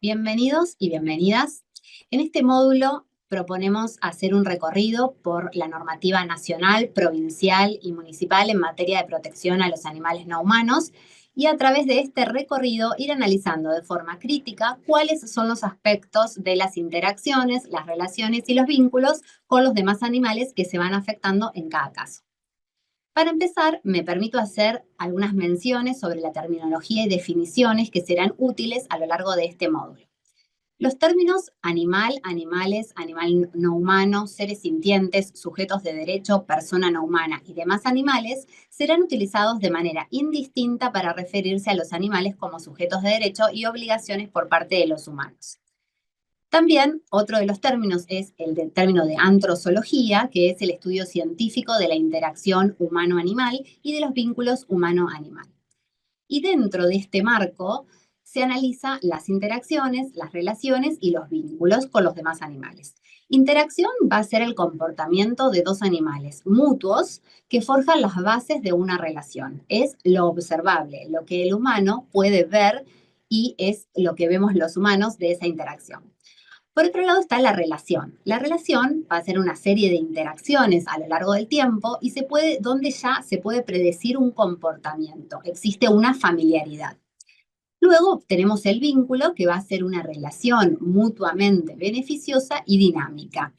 Bienvenidos y bienvenidas. En este módulo proponemos hacer un recorrido por la normativa nacional, provincial y municipal en materia de protección a los animales no humanos y a través de este recorrido ir analizando de forma crítica cuáles son los aspectos de las interacciones, las relaciones y los vínculos con los demás animales que se van afectando en cada caso. Para empezar, me permito hacer algunas menciones sobre la terminología y definiciones que serán útiles a lo largo de este módulo. Los términos animal, animales, animal no humano, seres sintientes, sujetos de derecho, persona no humana y demás animales serán utilizados de manera indistinta para referirse a los animales como sujetos de derecho y obligaciones por parte de los humanos. También otro de los términos es el del término de antrozoología, que es el estudio científico de la interacción humano-animal y de los vínculos humano-animal. Y dentro de este marco se analiza las interacciones, las relaciones y los vínculos con los demás animales. Interacción va a ser el comportamiento de dos animales mutuos que forjan las bases de una relación. Es lo observable, lo que el humano puede ver y es lo que vemos los humanos de esa interacción. Por otro lado está la relación. La relación va a ser una serie de interacciones a lo largo del tiempo y donde ya se puede predecir un comportamiento. Existe una familiaridad. Luego tenemos el vínculo, que va a ser una relación mutuamente beneficiosa y dinámica.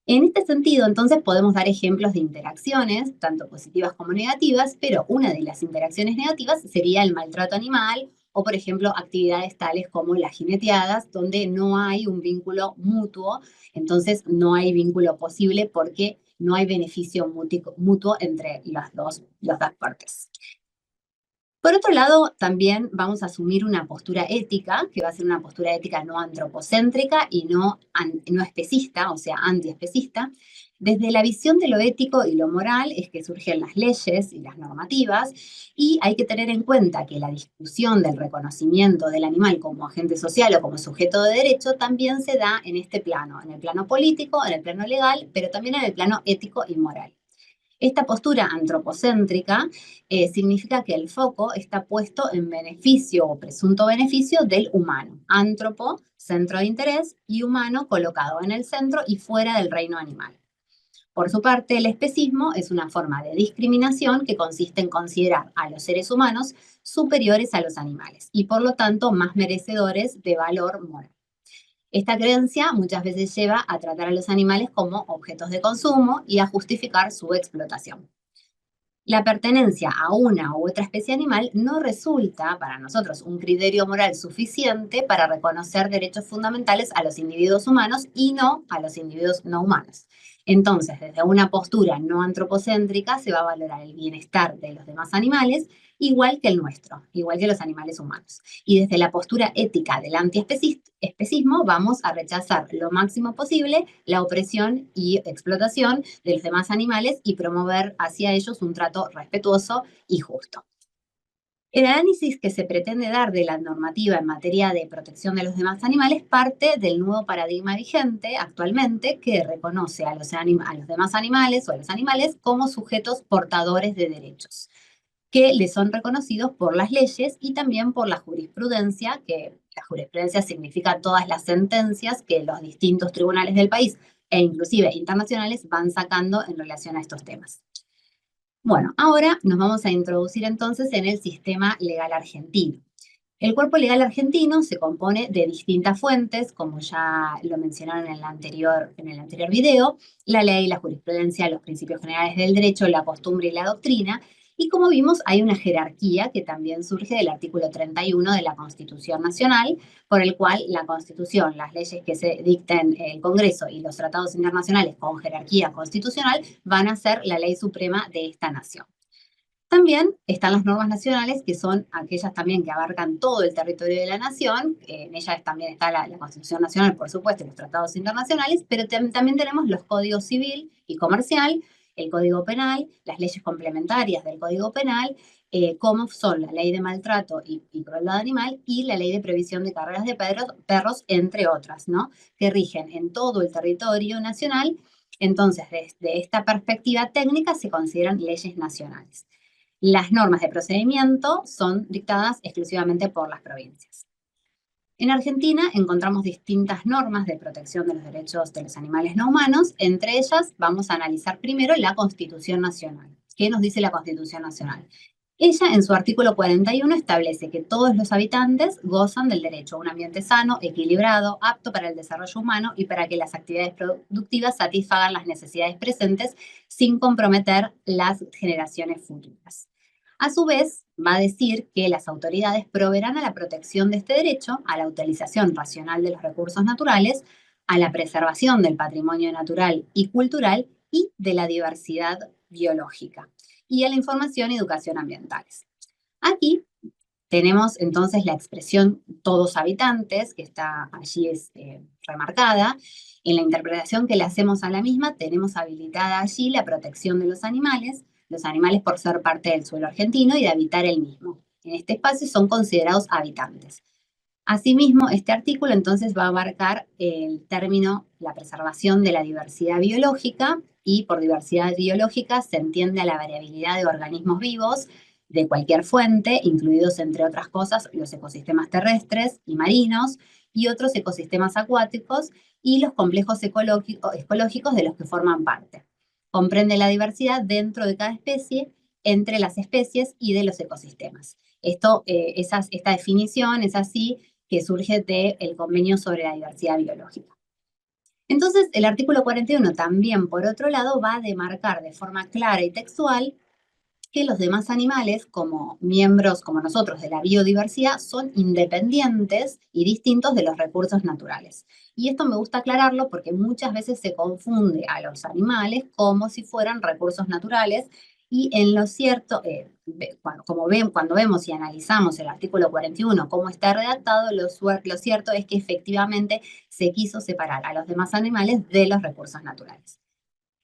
En este sentido, entonces, podemos dar ejemplos de interacciones, tanto positivas como negativas, pero una de las interacciones negativas sería el maltrato animal o, por ejemplo, actividades tales como las jineteadas, donde no hay un vínculo mutuo, entonces no hay vínculo posible porque no hay beneficio mutuo entre las dos partes. Por otro lado, también vamos a asumir una postura ética, que va a ser una postura ética no antropocéntrica y no especista, o sea, antiespecista. Desde la visión de lo ético y lo moral es que surgen las leyes y las normativas, y hay que tener en cuenta que la discusión del reconocimiento del animal como agente social o como sujeto de derecho también se da en este plano, en el plano político, en el plano legal, pero también en el plano ético y moral. Esta postura antropocéntrica significa que el foco está puesto en beneficio o presunto beneficio del humano. Antropo, centro de interés, y humano colocado en el centro y fuera del reino animal. Por su parte, el especismo es una forma de discriminación que consiste en considerar a los seres humanos superiores a los animales y por lo tanto más merecedores de valor moral. Esta creencia muchas veces lleva a tratar a los animales como objetos de consumo y a justificar su explotación. La pertenencia a una u otra especie animal no resulta para nosotros un criterio moral suficiente para reconocer derechos fundamentales a los individuos humanos y no a los individuos no humanos. Entonces, desde una postura no antropocéntrica se va a valorar el bienestar de los demás animales igual que el nuestro, igual que los animales humanos. Y desde la postura ética del antiespecismo vamos a rechazar lo máximo posible la opresión y explotación de los demás animales y promover hacia ellos un trato respetuoso y justo. El análisis que se pretende dar de la normativa en materia de protección de los demás animales parte del nuevo paradigma vigente actualmente que reconoce a los demás animales o a los animales como sujetos portadores de derechos que les son reconocidos por las leyes y también por la jurisprudencia, que la jurisprudencia significa todas las sentencias que los distintos tribunales del país e inclusive internacionales van sacando en relación a estos temas. Bueno, ahora nos vamos a introducir entonces en el sistema legal argentino. El cuerpo legal argentino se compone de distintas fuentes, como ya lo mencionaron en el anterior video, la ley, la jurisprudencia, los principios generales del derecho, la costumbre y la doctrina, y como vimos hay una jerarquía que también surge del artículo 31 de la Constitución Nacional, por el cual la Constitución, las leyes que se dicten en el Congreso y los tratados internacionales con jerarquía constitucional van a ser la ley suprema de esta nación. También están las normas nacionales, que son aquellas también que abarcan todo el territorio de la nación. En ellas también está la Constitución Nacional, por supuesto, y los tratados internacionales, pero también tenemos los códigos civil y comercial, el Código Penal, las leyes complementarias del Código Penal, como son la ley de maltrato y crueldad animal y la ley de previsión de carreras de perros, entre otras, ¿no? Que rigen en todo el territorio nacional. Entonces, desde esta perspectiva técnica se consideran leyes nacionales. Las normas de procedimiento son dictadas exclusivamente por las provincias. En Argentina encontramos distintas normas de protección de los derechos de los animales no humanos. Entre ellas vamos a analizar primero la Constitución Nacional. ¿Qué nos dice la Constitución Nacional? Ella, en su artículo 41, establece que todos los habitantes gozan del derecho a un ambiente sano, equilibrado, apto para el desarrollo humano y para que las actividades productivas satisfagan las necesidades presentes sin comprometer las generaciones futuras. A su vez, va a decir que las autoridades proveerán a la protección de este derecho, a la utilización racional de los recursos naturales, a la preservación del patrimonio natural y cultural y de la diversidad biológica, y a la información y educación ambientales. Aquí tenemos entonces la expresión todos habitantes, que está allí remarcada. En la interpretación que le hacemos a la misma, tenemos habilitada allí la protección de los animales por ser parte del suelo argentino y de habitar el mismo. En este espacio son considerados habitantes. Asimismo, este artículo entonces va a abarcar el término la preservación de la diversidad biológica, y por diversidad biológica se entiende a la variabilidad de organismos vivos de cualquier fuente, incluidos entre otras cosas los ecosistemas terrestres y marinos y otros ecosistemas acuáticos y los complejos ecológicos de los que forman parte. Comprende la diversidad dentro de cada especie, entre las especies y de los ecosistemas. Esta definición es así que surge del Convenio sobre la Diversidad Biológica. Entonces, el artículo 41 también, por otro lado, va a demarcar de forma clara y textual que los demás animales, como miembros como nosotros de la biodiversidad, son independientes y distintos de los recursos naturales. Y esto me gusta aclararlo porque muchas veces se confunde a los animales como si fueran recursos naturales, y en lo cierto, cuando vemos y analizamos el artículo 41, cómo está redactado, lo cierto es que efectivamente se quiso separar a los demás animales de los recursos naturales.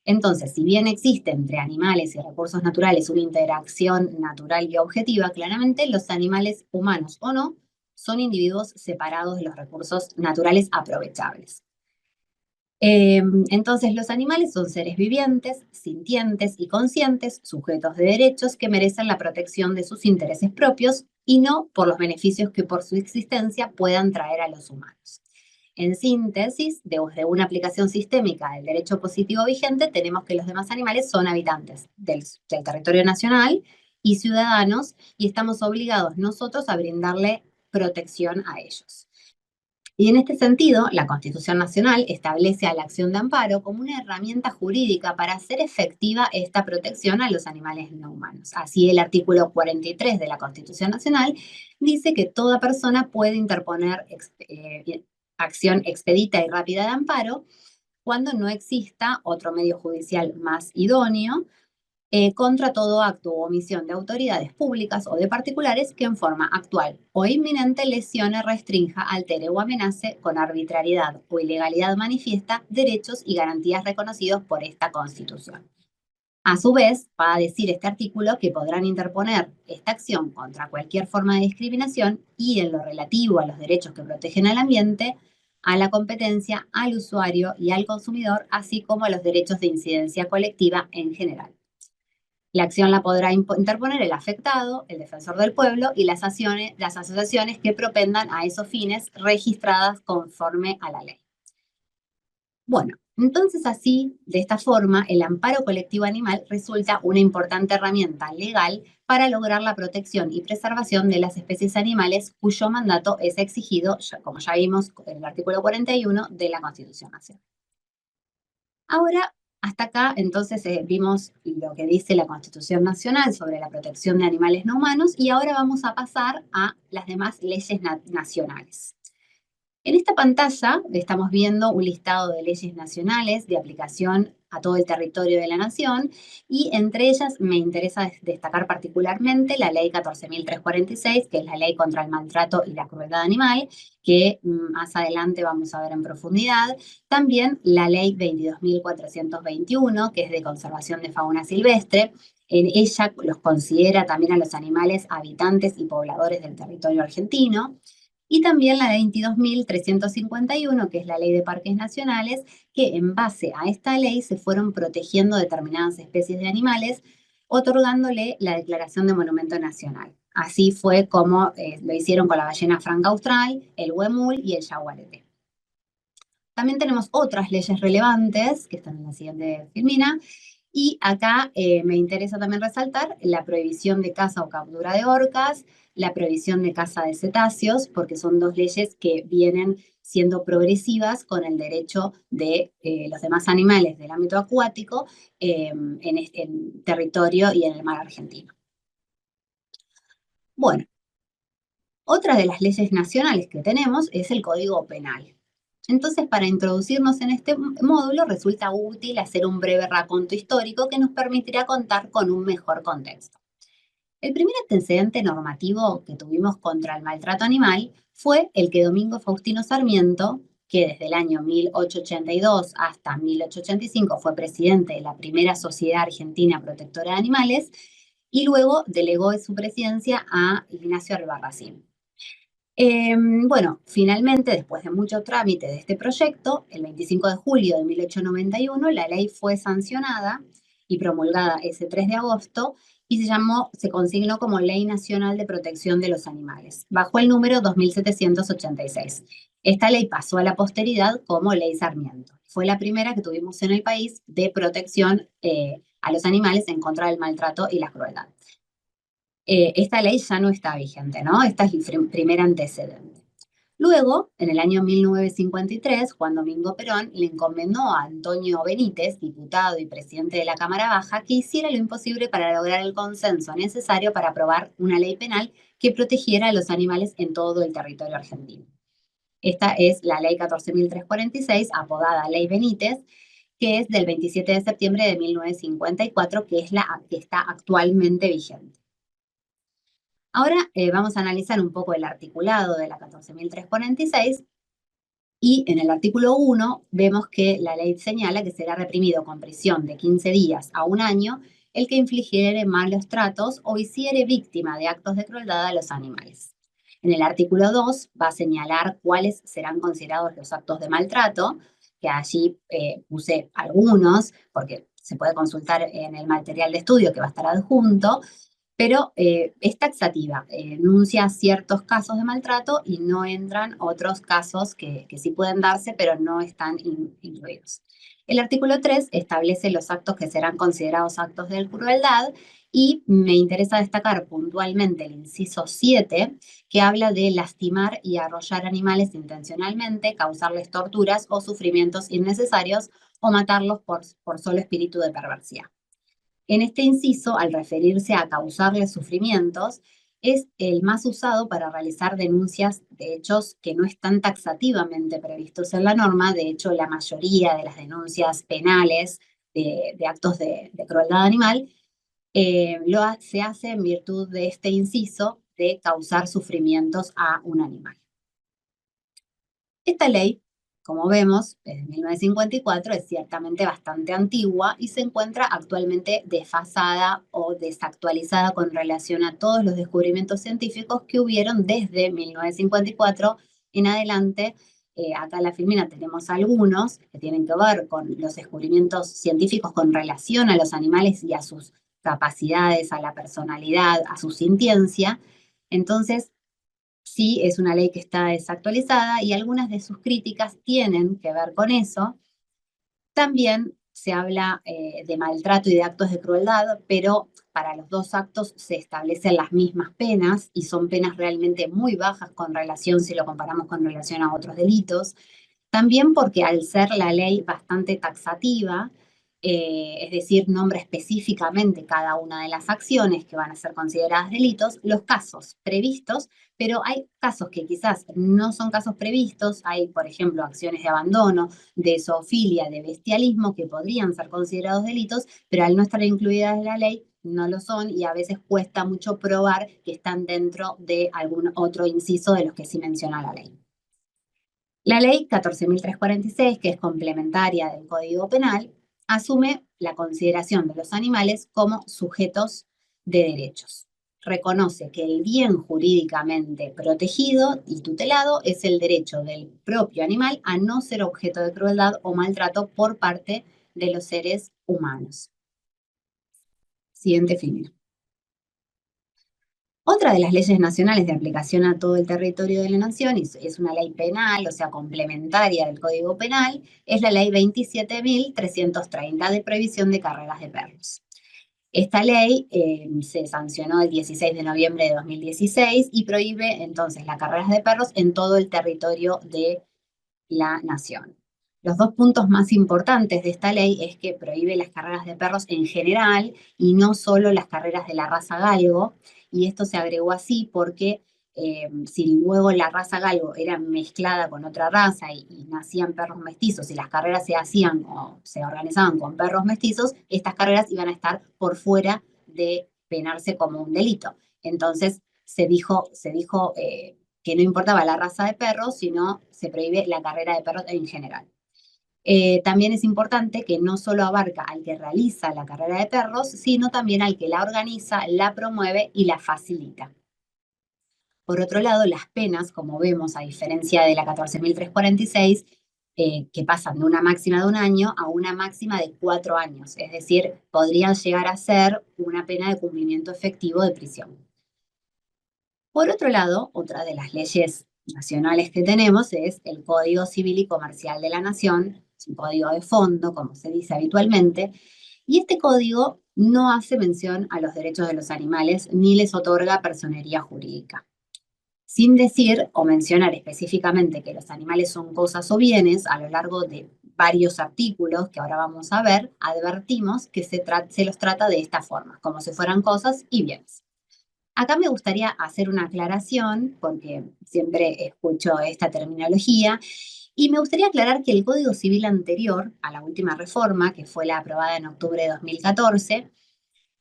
Entonces, si bien existe entre animales y recursos naturales una interacción natural y objetiva, claramente los animales, humanos o no, son individuos separados de los recursos naturales aprovechables. Entonces, los animales son seres vivientes, sintientes y conscientes, sujetos de derechos que merecen la protección de sus intereses propios y no por los beneficios que por su existencia puedan traer a los humanos. En síntesis, desde una aplicación sistémica del derecho positivo vigente, tenemos que los demás animales son habitantes del territorio nacional y ciudadanos, y estamos obligados nosotros a brindarle protección a ellos. Y en este sentido, la Constitución Nacional establece a la acción de amparo como una herramienta jurídica para hacer efectiva esta protección a los animales no humanos. Así, el artículo 43 de la Constitución Nacional dice que toda persona puede interponer acción expedita y rápida de amparo cuando no exista otro medio judicial más idóneo, contra todo acto u omisión de autoridades públicas o de particulares que en forma actual o inminente lesione, restrinja, altere o amenace con arbitrariedad o ilegalidad manifiesta derechos y garantías reconocidos por esta Constitución. A su vez, va a decir este artículo que podrán interponer esta acción contra cualquier forma de discriminación y en lo relativo a los derechos que protegen al ambiente, a la competencia, al usuario y al consumidor, así como a los derechos de incidencia colectiva en general. La acción la podrá interponer el afectado, el defensor del pueblo y las asociaciones que propendan a esos fines registradas conforme a la ley. Bueno, entonces así, de esta forma, el amparo colectivo animal resulta una importante herramienta legal para lograr la protección y preservación de las especies animales cuyo mandato es exigido, como ya vimos en el artículo 41 de la Constitución Nacional. Ahora, hasta acá, entonces, vimos lo que dice la Constitución Nacional sobre la protección de animales no humanos, y ahora vamos a pasar a las demás leyes nacionales. En esta pantalla estamos viendo un listado de leyes nacionales de aplicación a todo el territorio de la nación, y entre ellas me interesa destacar particularmente la Ley 14.346, que es la Ley contra el Maltrato y la Crueldad Animal, que más adelante vamos a ver en profundidad. También la Ley 22.421, que es de conservación de fauna silvestre. En ella los considera también a los animales habitantes y pobladores del territorio argentino. Y también la 22.351, que es la Ley de Parques Nacionales, que en base a esta ley se fueron protegiendo determinadas especies de animales, otorgándole la declaración de Monumento Nacional. Así fue como lo hicieron con la ballena franca austral, el huemul y el yaguareté. También tenemos otras leyes relevantes que están en la siguiente filmina. Y acá me interesa también resaltar la prohibición de caza o captura de orcas, la prohibición de caza de cetáceos, porque son dos leyes que vienen siendo progresivas con el derecho de los demás animales del ámbito acuático en territorio y en el mar argentino. Bueno, otra de las leyes nacionales que tenemos es el Código Penal. Entonces, para introducirnos en este módulo, resulta útil hacer un breve raconto histórico que nos permitirá contar con un mejor contexto. El primer antecedente normativo que tuvimos contra el maltrato animal fue el que Domingo Faustino Sarmiento, que desde el año 1882 hasta 1885 fue presidente de la primera Sociedad Argentina Protectora de Animales, y luego delegó su presidencia a Ignacio Albarracín. Bueno, finalmente, después de mucho trámite de este proyecto, el 25 de julio de 1891, la ley fue sancionada y promulgada ese 3 de agosto y se consignó como Ley Nacional de Protección de los Animales, bajo el número 2786. Esta ley pasó a la posteridad como Ley Sarmiento. Fue la primera que tuvimos en el país de protección a los animales en contra del maltrato y la crueldad. Esta ley ya no está vigente, ¿no? Este es el primer antecedente. Luego, en el año 1953, Juan Domingo Perón le encomendó a Antonio Benítez, diputado y presidente de la Cámara Baja, que hiciera lo imposible para lograr el consenso necesario para aprobar una ley penal que protegiera a los animales en todo el territorio argentino. Esta es la ley 14.346, apodada Ley Benítez, que es del 27 de septiembre de 1954, que es la que está actualmente vigente. Ahora vamos a analizar un poco el articulado de la 14.346 y en el artículo 1 vemos que la ley señala que será reprimido con prisión de 15 días a un año el que infligiere malos tratos o hiciere víctima de actos de crueldad a los animales. En el artículo 2 va a señalar cuáles serán considerados los actos de maltrato, que allí puse algunos, porque se puede consultar en el material de estudio que va a estar adjunto, pero es taxativa, enuncia ciertos casos de maltrato y no entran otros casos que sí pueden darse, pero no están incluidos. El artículo 3 establece los actos que serán considerados actos de crueldad y me interesa destacar puntualmente el inciso 7, que habla de lastimar y arrollar animales intencionalmente, causarles torturas o sufrimientos innecesarios o matarlos por solo espíritu de perversidad. En este inciso, al referirse a causarles sufrimientos, es el más usado para realizar denuncias de hechos que no están taxativamente previstos en la norma. De hecho, la mayoría de las denuncias penales de actos de crueldad animal se hace en virtud de este inciso de causar sufrimientos a un animal. Esta ley, como vemos, desde 1954, es ciertamente bastante antigua y se encuentra actualmente desfasada o desactualizada con relación a todos los descubrimientos científicos que hubieron desde 1954 en adelante. Acá en la filmina tenemos algunos que tienen que ver con los descubrimientos científicos con relación a los animales y a sus capacidades, a la personalidad, a su sintiencia. Entonces, sí, es una ley que está desactualizada y algunas de sus críticas tienen que ver con eso. También se habla de maltrato y de actos de crueldad, pero para los dos actos se establecen las mismas penas y son penas realmente muy bajas con relación, si lo comparamos con relación a otros delitos. También porque al ser la ley bastante taxativa, es decir, nombra específicamente cada una de las acciones que van a ser consideradas delitos, los casos previstos, pero hay casos que quizás no son casos previstos, hay, por ejemplo, acciones de abandono, de zoofilia, de bestialismo, que podrían ser considerados delitos, pero al no estar incluidas en la ley, no lo son y a veces cuesta mucho probar que están dentro de algún otro inciso de los que sí menciona la ley. La ley 14.346, que es complementaria del Código Penal, asume la consideración de los animales como sujetos de derechos. Reconoce que el bien jurídicamente protegido y tutelado es el derecho del propio animal a no ser objeto de crueldad o maltrato por parte de los seres humanos. Siguiente filme. Otra de las leyes nacionales de aplicación a todo el territorio de la nación, y es una ley penal, o sea, complementaria del Código Penal, es la ley 27.330 de prohibición de carreras de perros. Esta ley se sancionó el 16 de noviembre de 2016 y prohíbe entonces las carreras de perros en todo el territorio de la nación. Los dos puntos más importantes de esta ley es que prohíbe las carreras de perros en general y no solo las carreras de la raza galgo, y esto se agregó así porque si luego la raza galgo era mezclada con otra raza y nacían perros mestizos y las carreras se hacían o se organizaban con perros mestizos, estas carreras iban a estar por fuera de penarse como un delito. Entonces se dijo que no importaba la raza de perros, sino se prohíbe la carrera de perros en general. También es importante que no solo abarca al que realiza la carrera de perros, sino también al que la organiza, la promueve y la facilita. Por otro lado, las penas, como vemos, a diferencia de la 14.346, que pasan de una máxima de 1 año a una máxima de 4 años, es decir, podrían llegar a ser una pena de cumplimiento efectivo de prisión. Por otro lado, otra de las leyes nacionales que tenemos es el Código Civil y Comercial de la Nación, es un código de fondo, como se dice habitualmente, y este código no hace mención a los derechos de los animales ni les otorga personería jurídica. Sin decir o mencionar específicamente que los animales son cosas o bienes, a lo largo de varios artículos que ahora vamos a ver, advertimos que se los trata de esta forma, como si fueran cosas y bienes. Acá me gustaría hacer una aclaración, porque siempre escucho esta terminología, y me gustaría aclarar que el Código Civil anterior a la última reforma, que fue la aprobada en octubre de 2014,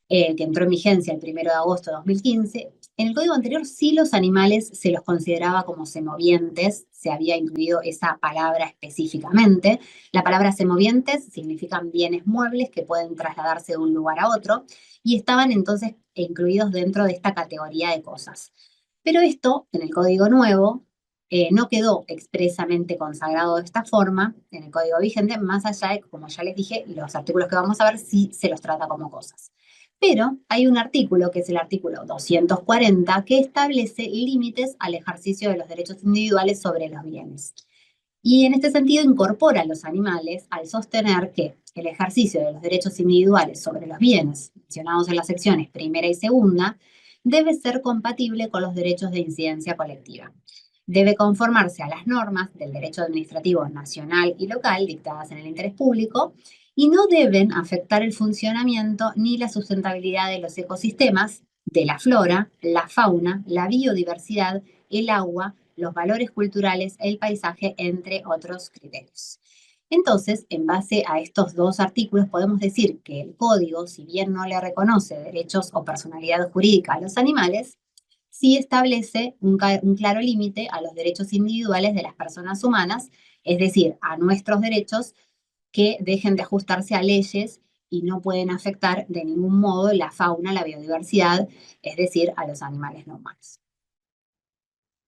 que entró en vigencia el 1 de agosto de 2015, en el código anterior sí los animales se los consideraba como semovientes, se había incluido esa palabra específicamente. La palabra semovientes significan bienes muebles que pueden trasladarse de un lugar a otro y estaban entonces incluidos dentro de esta categoría de cosas. Pero esto, en el código nuevo, no quedó expresamente consagrado de esta forma en el código vigente, más allá de, como ya les dije, los artículos que vamos a ver sí se los trata como cosas. Pero hay un artículo, que es el artículo 240, que establece límites al ejercicio de los derechos individuales sobre los bienes. Y en este sentido incorpora a los animales al sostener que el ejercicio de los derechos individuales sobre los bienes, mencionados en las secciones primera y segunda, debe ser compatible con los derechos de incidencia colectiva. Debe conformarse a las normas del derecho administrativo nacional y local dictadas en el interés público y no deben afectar el funcionamiento ni la sustentabilidad de los ecosistemas, de la flora, la fauna, la biodiversidad, el agua, los valores culturales, el paisaje, entre otros criterios. Entonces, en base a estos dos artículos, podemos decir que el código, si bien no le reconoce derechos o personalidad jurídica a los animales, sí establece un claro límite a los derechos individuales de las personas humanas, es decir, a nuestros derechos que dejen de ajustarse a leyes y no pueden afectar de ningún modo la fauna, la biodiversidad, es decir, a los animales no humanos.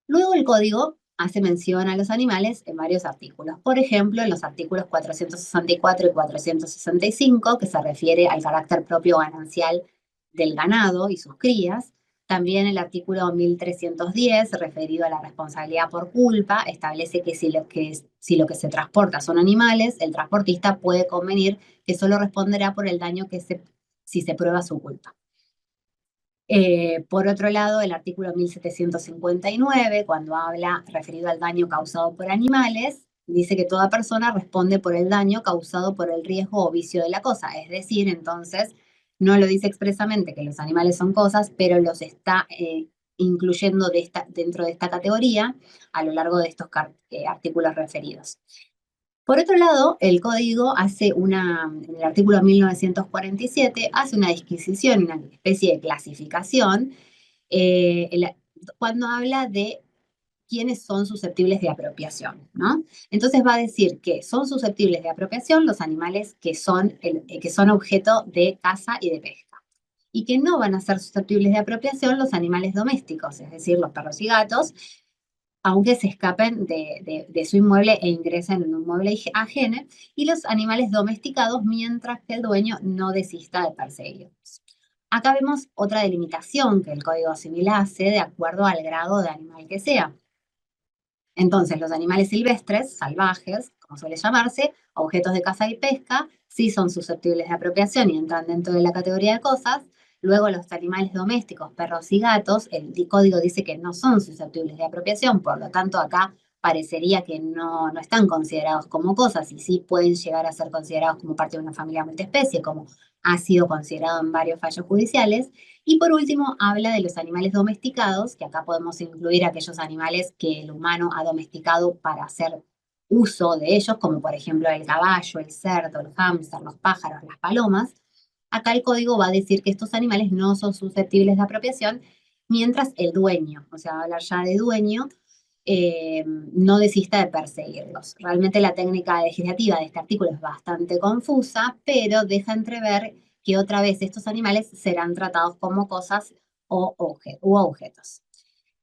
Luego el código hace mención a los animales en varios artículos. Por ejemplo, en los artículos 464 y 465, que se refiere al carácter propio ganancial del ganado y sus crías. También el artículo 1310, referido a la responsabilidad por culpa, establece que si lo que se transporta son animales, el transportista puede convenir que solo responderá por el daño si se prueba su culpa. Por otro lado, el artículo 1759, cuando habla referido al daño causado por animales, dice que toda persona responde por el daño causado por el riesgo o vicio de la cosa. Es decir, entonces, no lo dice expresamente que los animales son cosas, pero los está incluyendo dentro de esta categoría a lo largo de estos artículos referidos. Por otro lado, el código en el artículo 1947, hace una disquisición, una especie de clasificación, eh, el- cuando habla de quiénes son susceptibles de apropiación, ¿no? Entonces va a decir que son susceptibles de apropiación los animales que son objeto de caza y de pesca, y que no van a ser susceptibles de apropiación los animales domésticos, es decir, los perros y gatos, aunque se escapen de su inmueble e ingresen en un inmueble ajeno, y los animales domesticados mientras que el dueño no desista de perseguirlos. Acá vemos otra delimitación que el Código Civil hace de acuerdo al grado de animal que sea. Entonces, los animales silvestres, salvajes, como suele llamarse, objetos de caza y pesca, sí son susceptibles de apropiación y entran dentro de la categoría de cosas. Luego, los animales domésticos, perros y gatos, el código dice que no son susceptibles de apropiación, por lo tanto, acá parecería que no están considerados como cosas y sí pueden llegar a ser considerados como parte de una familia multiespecie, como ha sido considerado en varios fallos judiciales. Y por último, habla de los animales domesticados, que acá podemos incluir aquellos animales que el humano ha domesticado para hacer uso de ellos, como por ejemplo el caballo, el cerdo, el hámster, los pájaros, las palomas. Acá el código va a decir que estos animales no son susceptibles de apropiación, mientras el dueño, o sea, va a hablar ya de dueño, no desista de perseguirlos. Realmente la técnica legislativa de este artículo es bastante confusa, pero deja entrever que otra vez estos animales serán tratados como cosas u objetos.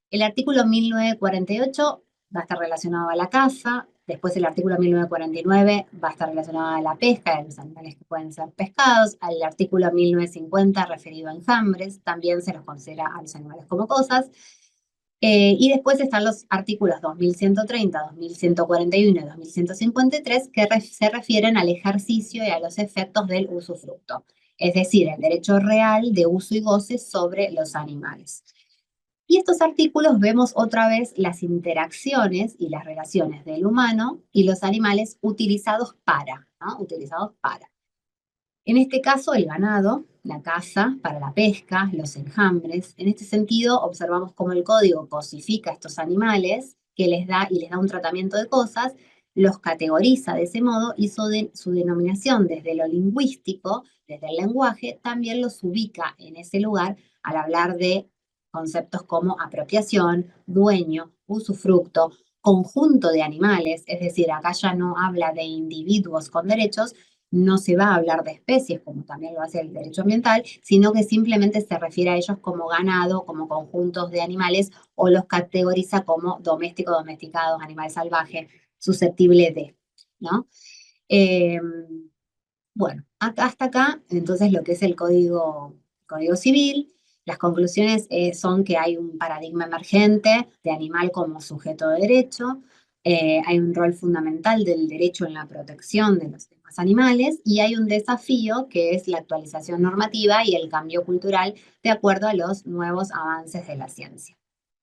El artículo 1948 va a estar relacionado a la caza, después el artículo 1949 va a estar relacionado a la pesca, a los animales que pueden ser pescados, al artículo 1950 referido a enjambres, también se los considera a los animales como cosas, y después están los artículos 2130, 2141 y 2153 que se refieren al ejercicio y a los efectos del usufructo, es decir, el derecho real de uso y goce sobre los animales. Y estos artículos vemos otra vez las interacciones y las relaciones del humano y los animales utilizados para, ¿no? Utilizados para. En este caso, el ganado, la caza, para la pesca, los enjambres. En este sentido, observamos cómo el código cosifica a estos animales que les da y les da un tratamiento de cosas, los categoriza de ese modo y su denominación desde lo lingüístico, desde el lenguaje, también los ubica en ese lugar al hablar de conceptos como apropiación, dueño, usufructo, conjunto de animales, es decir, acá ya no habla de individuos con derechos, no se va a hablar de especies, como también lo hace el derecho ambiental, sino que simplemente se refiere a ellos como ganado, como conjuntos de animales, o los categoriza como doméstico, domesticados, animal salvaje, susceptible de, ¿no? Eh, bueno, hasta acá, entonces lo que es el código civil, las conclusiones son que hay un paradigma emergente de animal como sujeto de derecho, hay un rol fundamental del derecho en la protección de los demás animales y hay un desafío que es la actualización normativa y el cambio cultural de acuerdo a los nuevos avances de la ciencia.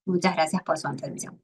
Muchas gracias por su atención.